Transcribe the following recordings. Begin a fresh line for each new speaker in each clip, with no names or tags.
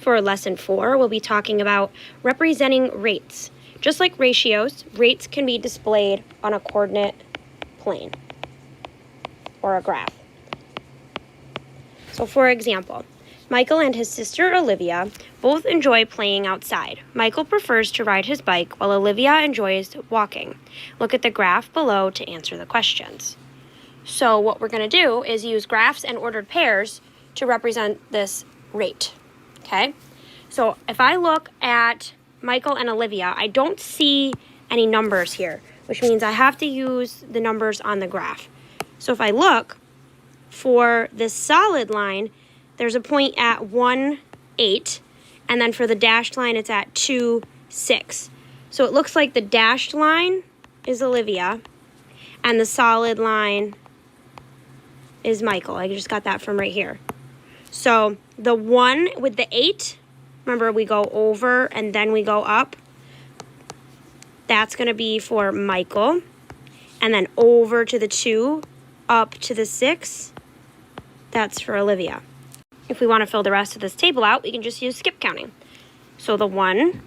For lesson 4, we'll be talking about representing rates. Just like ratios, rates can be displayed on a coordinate plane or a graph. So for example, Michael and his sister Olivia both enjoy playing outside. Michael prefers to ride his bike while Olivia enjoys walking. Look at the graph below to answer the questions. So what we're going to do is use graphs and ordered pairs to represent this rate. Okay? So if I look at Michael and Olivia, I don't see any numbers here, which means I have to use the numbers on the graph. So if I look for this solid line, there's a point at 1, 8, and then for the dashed line, it's at 2, 6. So it looks like the dashed line is Olivia, and the solid line is Michael. I just got that from right here. So the 1 with the 8, remember we go over and then we go up. That's going to be for Michael. And then over to the 2, up to the 6, that's for Olivia. If we want to fill the rest of this table out, we can just use skip counting. So the 1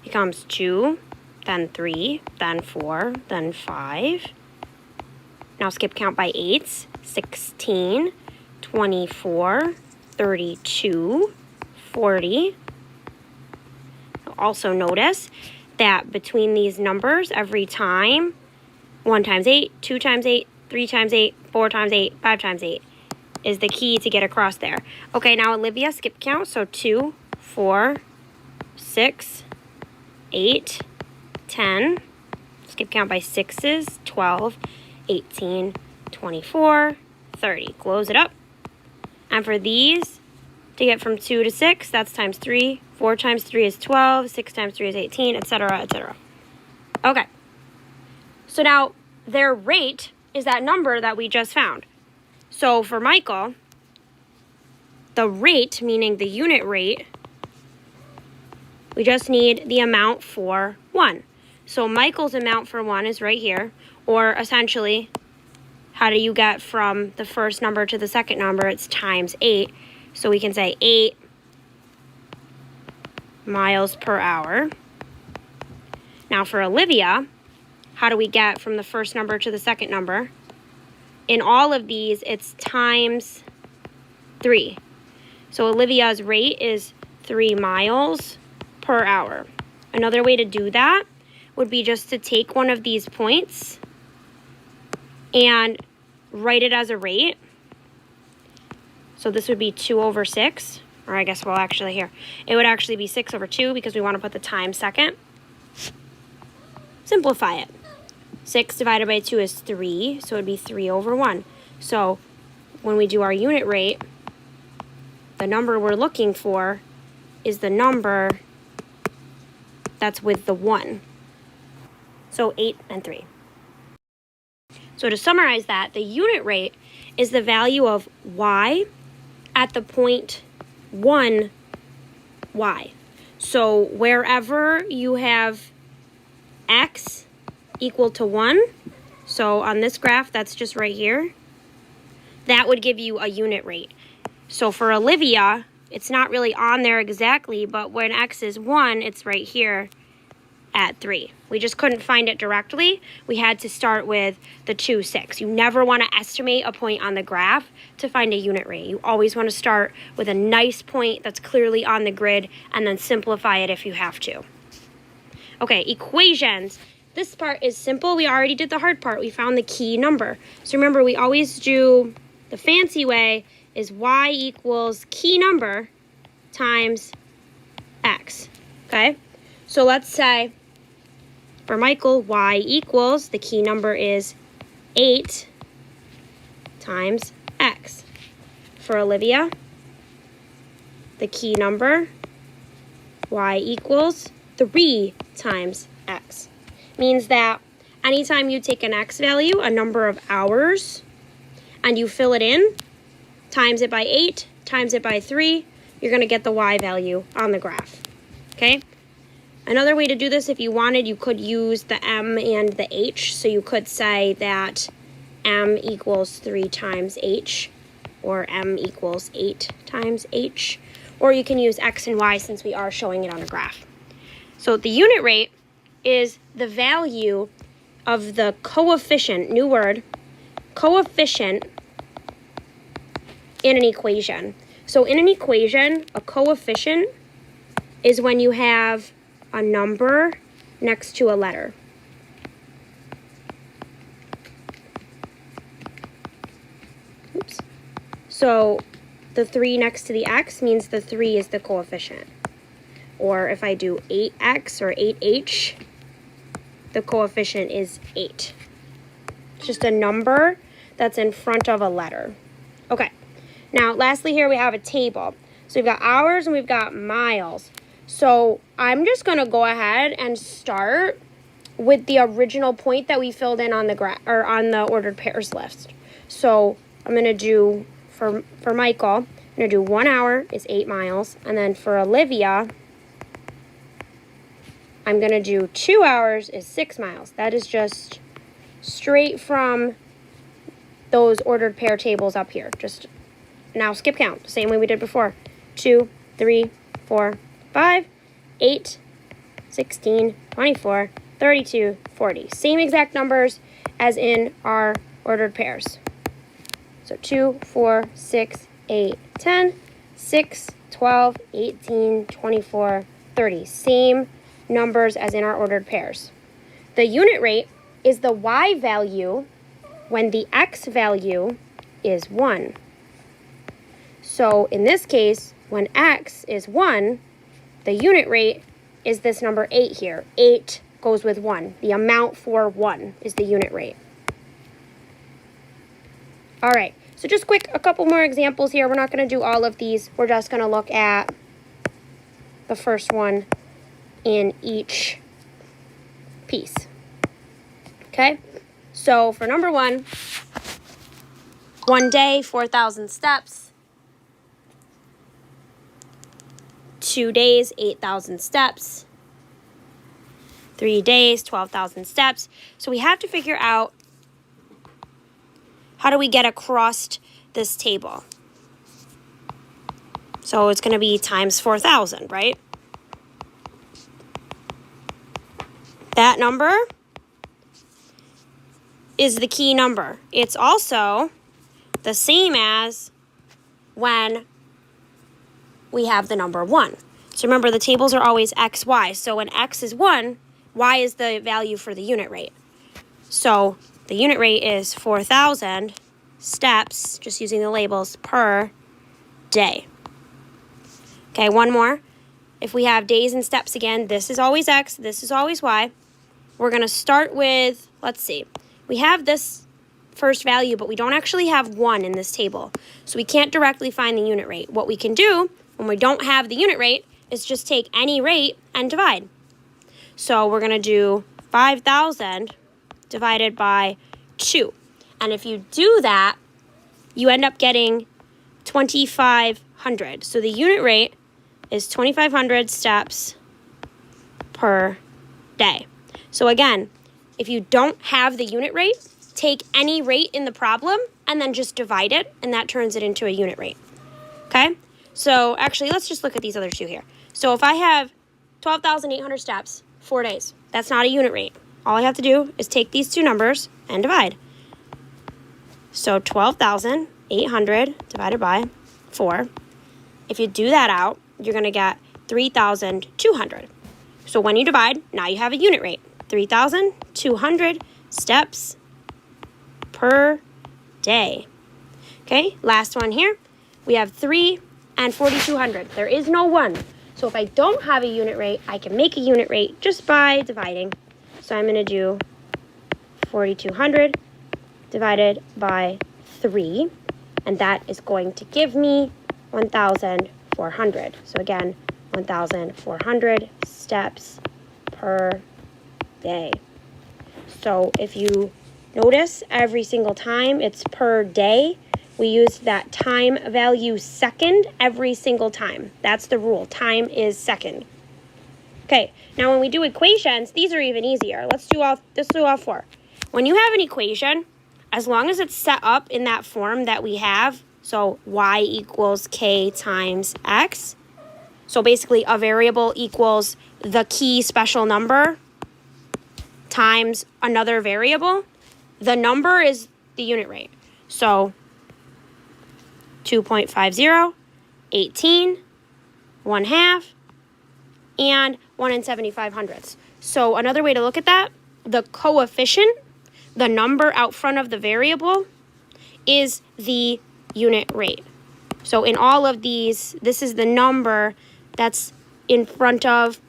becomes 2, then 3, then 4, then 5. Now skip count by 8s, 16, 24, 32, 40. Also notice that between these numbers, every time, 1 times 8, 2 times 8, 3 times 8, 4 times 8, 5 times 8 is the key to get across there. Okay, now Olivia, skip count. So 2, 4, 6, 8, 10. Skip count by 6s, 12, 18, 24, 30. Close it up. And for these, to get from 2 to 6, that's times 3. 4 times 3 is 12. 6 times 3 is 18, etc., etc. Okay. So now their rate is that number that we just found. So for Michael, the rate, meaning the unit rate, we just need the amount for 1. So Michael's amount for 1 is right here. Or essentially, how do you get from the first number to the second number? It's times 8. So we can say 8 miles per hour. Now for Olivia, how do we get from the first number to the second number? In all of these, it's times 3. So Olivia's rate is 3 miles per hour. Another way to do that would be just to take one of these points and write it as a rate. So this would be 2 over 6. Or I guess, well, actually here. It would actually be 6 over 2 because we want to put the time second. Simplify it. 6 divided by 2 is 3, so it would be 3 over 1. So when we do our unit rate, the number we're looking for is the number that's with the 1. So 8 and 3. So to summarize that, the unit rate is the value of y at the point 1 y. So wherever you have x equal to 1, so on this graph, that's just right here, that would give you a unit rate. So for Olivia, it's not really on there exactly, but when x is 1, it's right here at 3. We just couldn't find it directly. We had to start with the 2, 6. You never want to estimate a point on the graph to find a unit rate. You always want to start with a nice point that's clearly on the grid and then simplify it if you have to. Okay, equations. This part is simple. We already did the hard part. We found the key number. So remember, we always do the fancy way is y equals key number times x. Okay? So let's say for Michael, y equals, the key number is 8 times x. For Olivia, the key number, y equals 3 times x. Means that anytime you take an x value, a number of hours, and you fill it in, times it by 8, times it by 3, you're going to get the y value on the graph. Okay? Another way to do this, if you wanted, you could use the m and the h. So you could say that m equals 3 times h, or m equals 8 times h. or you can use X and Y since we are showing it on a graph. So the unit rate is the value of the coefficient, new word, coefficient in an equation. So in an equation, a coefficient is when you have a number next to a letter. Oops. So the 3 next to the X means the 3 is the coefficient. Or if I do 8X or 8H, the coefficient is 8. It's just a number that's in front of a letter. Okay. Now, lastly here we have a table. So we've got hours and we've got miles. So I'm just going to go ahead and start with the original point that we filled in on the on the ordered pairs list. So I'm going to do, for Michael, I'm going to do 1 hour is 8 miles. And then for Olivia, I'm going to do 2 hours is 6 miles. That is just straight from those ordered pair tables up here. Just now skip count, same way we did before. 2, 3, 4, 5, 8, 16, 24, 32, 40. Same exact numbers as in our ordered pairs. So 2, 4, 6, 8, 10, 6, 12, 18, 24, 30. Same numbers as in our ordered pairs. The unit rate is the Y value when the X value is 1. So in this case, when X is 1, the unit rate is this number 8 here. 8 goes with 1. The amount for 1 is the unit rate. All right, so just a couple more examples here. We're not going to do all of these. We're just going to look at the first one in each piece. Okay, so for number 1, 1 day, 4,000 steps. 2 days, 8,000 steps. 3 days, 12,000 steps. So we have to figure out how do we get across this table. So it's going to be times 4,000, right? That number is the key number. It's also the same as when we have the number 1. So remember, the tables are always X, Y. So when X is 1, Y is the value for the unit rate. So the unit rate is 4,000 steps, just using the labels, per day. Okay, one more. If we have days and steps again, this is always X, this is always Y. We're going to start with, let's see, we have this first value, but we don't actually have 1 in this table. So we can't directly find the unit rate. What we can do when we don't have the unit rate is just take any rate and divide. So we're going to do 5,000 divided by 2. And if you do that, you end up getting 2,500. So the unit rate is 2,500 steps per day. So again, if you don't have the unit rate, take any rate in the problem and then just divide it, and that turns it into a unit rate. Okay? So actually, let's just look at these other two here. So if I have 12,800 steps, 4 days, that's not a unit rate. All I have to do is take these two numbers and divide. So 12,800 divided by 4. If you do that out, you're going to get 3,200. So when you divide, now you have a unit rate. 3,200 steps per day. Okay, last one here. We have 3 and 4,200. There is no 1. So if I don't have a unit rate, I can make a unit rate just by dividing. So I'm going to do 4,200 divided by 3. And that is going to give me 1,400. So again, 1,400 steps per day. So if you notice, every single time it's per day, we use that time value second every single time. That's the rule. Time is second. Okay, now when we do equations, these are even easier. Let's do all 4. When you have an equation, as long as it's set up in that form that we have, so y equals k times x, So basically a variable equals the key special number times another variable. The number is the unit rate. So 2.50, 18, 1/2, and 1 75 hundredths. So another way to look at that, the coefficient, the number out front of the variable, is the unit rate. So in all of these, this is the number that's in front of,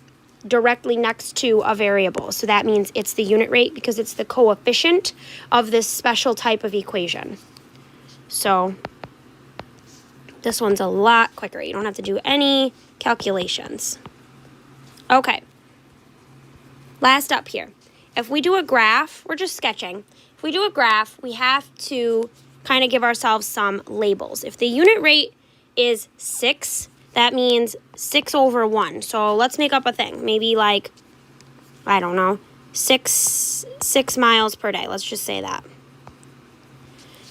directly next to a variable. So that means it's the unit rate because it's the coefficient of this special type of equation. So this one's a lot quicker. You don't have to do any calculations. Okay. Last up here. If we do a graph, we're just sketching. If we do a graph, we have to kind of give ourselves some labels. If the unit rate is 6, that means 6 over 1. So let's make up a thing. Maybe like, I don't know, 6 miles per day. Let's just say that.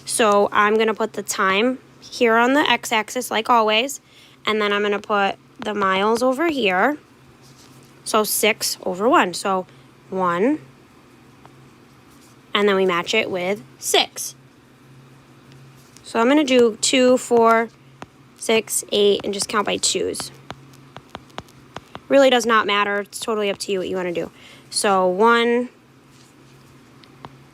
So I'm going to put the time here on the x-axis like always. And then I'm going to put the miles over here. So 6 over 1. So 1. And then we match it with 6. So I'm going to do 2, 4, 6, 8, and just count by 2s. Really does not matter. It's totally up to you what you want to do. So 1,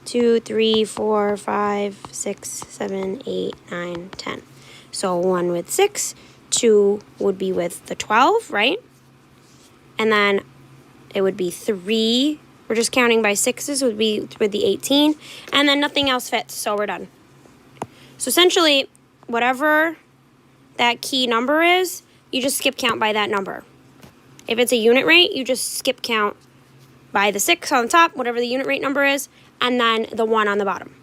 2, 3, 4, 5, 6, 7, 8, 9, 10. So 1 with 6, 2 would be with the 12, right? And then it would be 3. We're just counting by 6s, would be with the 18. And then nothing else fits, so we're done. So essentially, whatever that key number is, you just skip count by that number. If it's a unit rate, you just skip count by the 6 on the top, whatever the unit rate number is, and then the 1 on the bottom.